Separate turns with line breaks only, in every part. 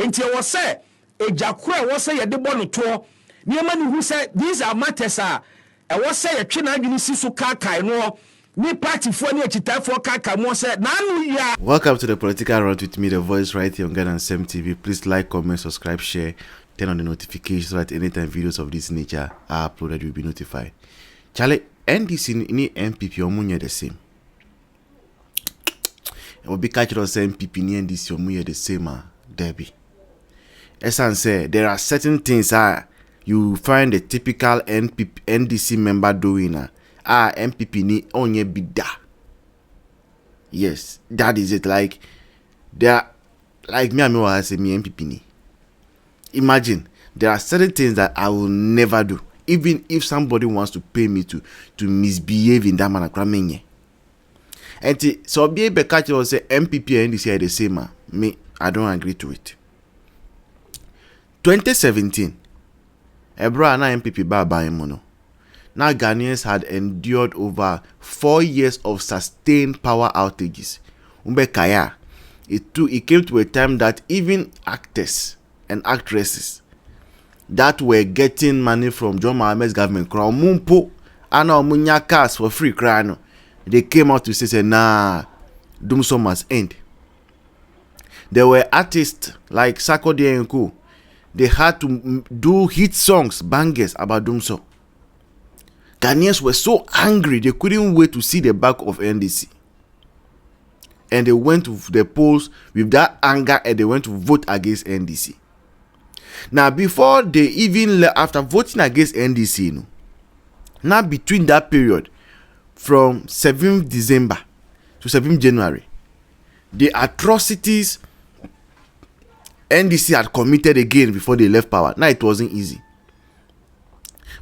enti e wo say ejakura wo say ye de bo no to niema ni hu say these are matters e wo say ye twe na adwini si so kakai no ni party for ni echitafo kaka mo say nanu ya.
Welcome to the Political Rant with me, the voice right here on Ghana and Sem TV. Please like, comment, subscribe, share, turn on the notifications so that anytime videos of this nature are uploaded, you'll be notified. Charlie, NDC ni MPP omunye the same. It will be catched on say MPP ni NDC omunye the same, Debbie. Esan say there are certain things you find a typical NDC member doing. MPP ni onye bida. Yes, that is it. Like there, like me was say me MPP ni. Imagine there are certain things that I will never do, even if somebody wants to pay me to misbehave in that manner. And so be able to say MPP and NDC are the same. Me, I don't agree to it. 2017, Ebra na MPP ba mono. Now Ghanaians had endured over 4 years of sustained power outages. It came to a time that even actors and actresses that were getting money from John Mohammed's government, cars for free, they came out to say, nah, Dumso must end. There were artists like Sarkodie and Co. They had to do hit songs, bangers about Dumso. Ghanaians were so angry, they couldn't wait to see the back of NDC. And they went to the polls with that anger and they went to vote against NDC. Now, before they even after voting against NDC, now between that period, from 7th December to 7th January, the atrocities NDC had committed again before they left power. Now, it wasn't easy.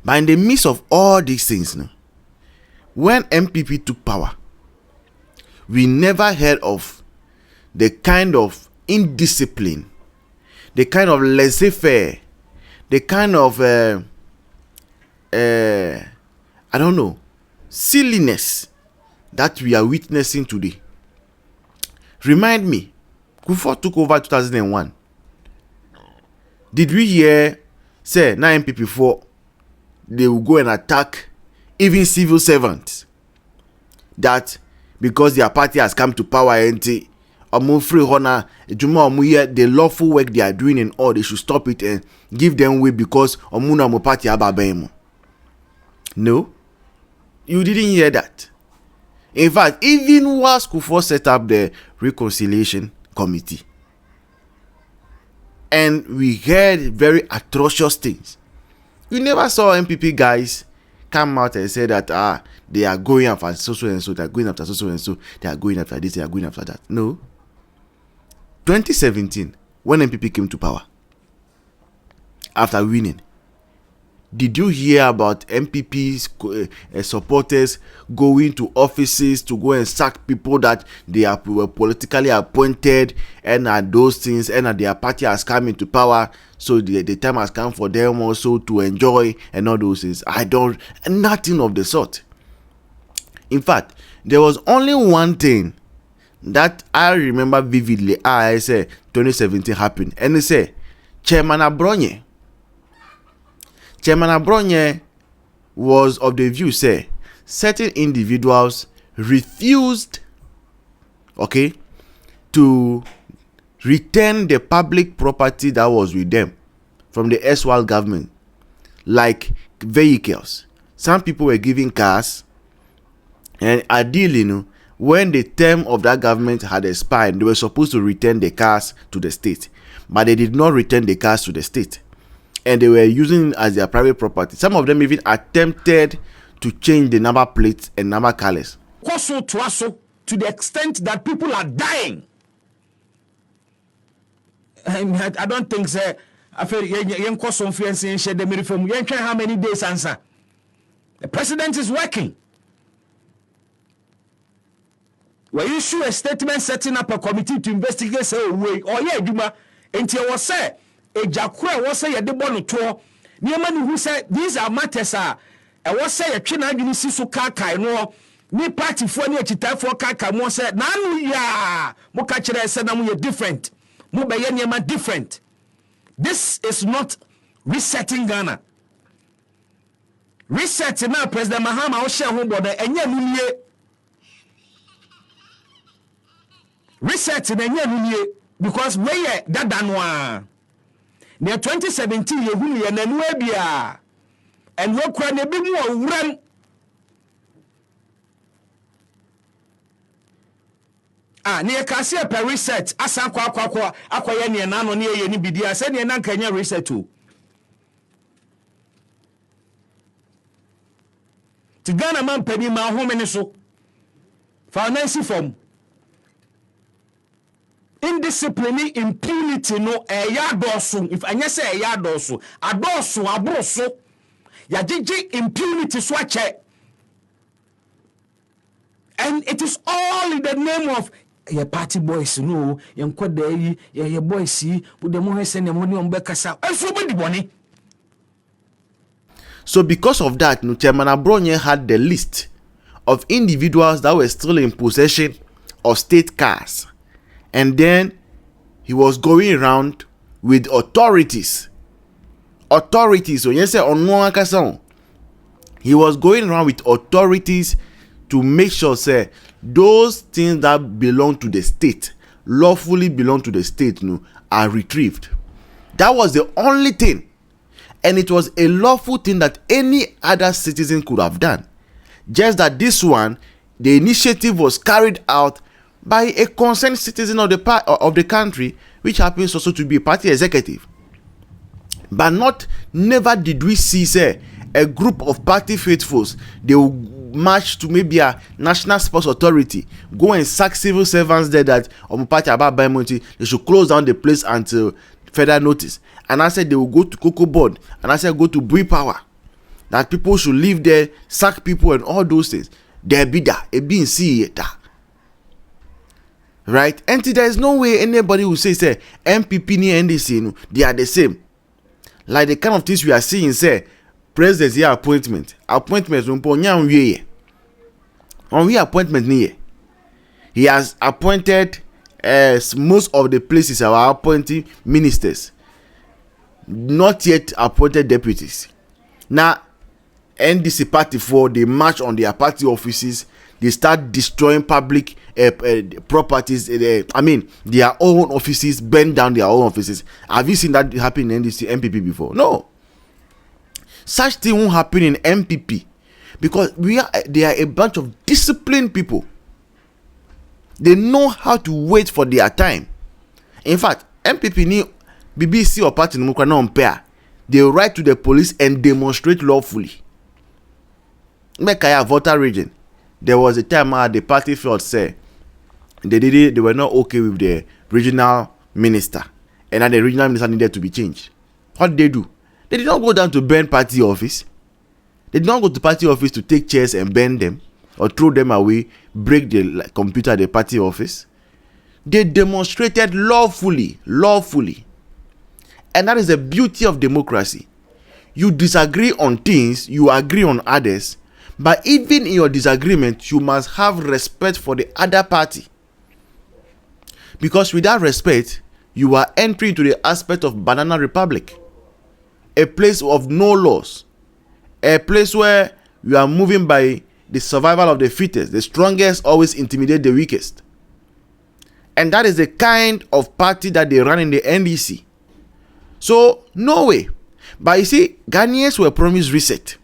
But in the midst of all these things, when MPP took power, we never heard of the kind of indiscipline, the kind of laissez-faire, the kind of, I don't know, silliness that we are witnessing today. Remind me, before took over 2001, did we hear, say, now MPP4, they will go and attack even civil servants, that because their party has come to power and the lawful work they are doing and all, they should stop it and give them way because omuna party ababemo. No, you didn't hear that. In fact, even once Kufo set up the reconciliation committee, and we heard very atrocious things. You never saw MPP guys come out and say that they are going after so and so, they are going after so and so, they are going after this, they are going after that. No. 2017, when MPP came to power, after winning, did you hear about MPP's supporters going to offices to go and sack people that were politically appointed, and those things, and their party has come into power, so the time has come for them also to enjoy and all those things? Nothing of the sort. In fact, there was only one thing that I remember vividly. I said 2017 happened, and they say Chairman Abronye was of the view, say, certain individuals refused, to return the public property that was with them from the erstwhile government, like vehicles. Some people were giving cars, and ideally, when the term of that government had expired, they were supposed to return the cars to the state, but they did not return the cars to the state. And they were using it as their private property. Some of them even attempted to change the number plates and number colors.
To the extent that people are dying. I don't think so. How many days answer? The president is working. We issue a statement setting up a committee to investigate. Say, Duma, and you was say. Ejakura was say de bono to niema who say these are matters was say a twena adwini si so kakai no ni party for ni echitafo kaka mo say nanu ya mo ka kire say na mo ye different mo be ye niema different This is not resetting Ghana. Reset now, President Mahama o share home border enye nunie. Reset na enye nunie because we ye dada noa. Ne 2017 ye hunu ye nanu abia. And we kura ne bi mu owuram. Ne ka se per reset asa akwa ye ne na no ne ye ni bidia se ne na nkanya reset o. To Ghana man penny ma home ni so. Finance form. Indiscipline, impunity no eya dosu. If anya say eya dosu, adosu abroso. Ya jiji impunity swache. And it is all in the name of your party boys no, your kwade your boys see, but the more send money on Bekasa. And so many money.
So because of that, Chairman Abronye had the list of individuals that were still in possession of state cars. And then he was going around with authorities. Authorities, so yes, he was going around with authorities to make sure, say, those things that belong to the state, lawfully belong to the state, are retrieved. That was the only thing. And it was a lawful thing that any other citizen could have done. Just that this one, the initiative was carried out by a concerned citizen of the country, which happens also to be a party executive. But never did we see, say, a group of party faithfuls, they will march to maybe a national sports authority, go and sack civil servants there that party about they should close down the place until further notice. And I said they will go to Cocoa Board, and I said go to Bui Power, that people should live there, sack people and all those things. There be that, it being see that. Right? And there is no way anybody will say MPP and NDC, they are the same. Like the kind of things we are seeing, say president's appointment on appointment near. He has appointed most of the places are appointing ministers, not yet appointed deputies. Now, NDC party they march on their party offices, they start destroying public properties. Their own offices, burn down their own offices. Have you seen that happen in NDC MPP before? No. Such thing won't happen in MPP because they are a bunch of disciplined people. They know how to wait for their time. In fact, MPP ni BBC or party no pair. They write to the police and demonstrate lawfully. Mekaya voter region. There was a time the party felt say they were not okay with the regional minister, and that the regional minister needed to be changed. What did they do? They did not go down to burn party office. They did not go to party office to take chairs and burn them or throw them away, break the computer at the party office. They demonstrated lawfully. And that is the beauty of democracy. You disagree on things, you agree on others, but even in your disagreement, you must have respect for the other party. Because without respect, you are entering to the aspect of banana republic. A place of no laws. A place where you are moving by the survival of the fittest. The strongest always intimidate the weakest. And that is the kind of party that they run in the NDC. So, no way. But you see, Ghanaians were promised reset.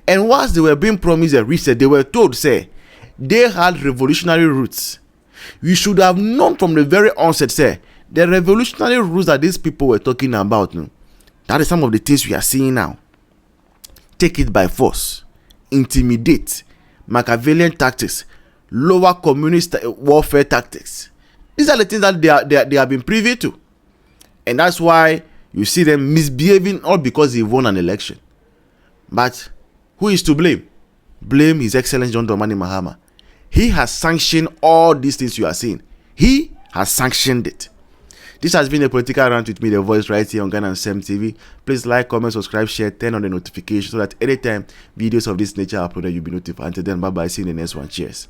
And whilst they were being promised a reset, they were told, say, they had revolutionary roots. We should have known from the very onset, say, the revolutionary roots that these people were talking about. That is some of the things we are seeing now. Take it by force. Intimidate. Machiavellian tactics. Lower communist warfare tactics. These are the things that they have been privy to. And that's why you see them misbehaving all because they won an election. But who is to blame? Blame His Excellency John Dramani Mahama. He has sanctioned all these things you are seeing. He has sanctioned it. This has been a political rant with me, the voice, right here on Ghana and Sem TV. Please like, comment, subscribe, share, turn on the notification so that anytime videos of this nature are uploaded, you'll be notified. Until then, bye-bye. See you in the next one. Cheers.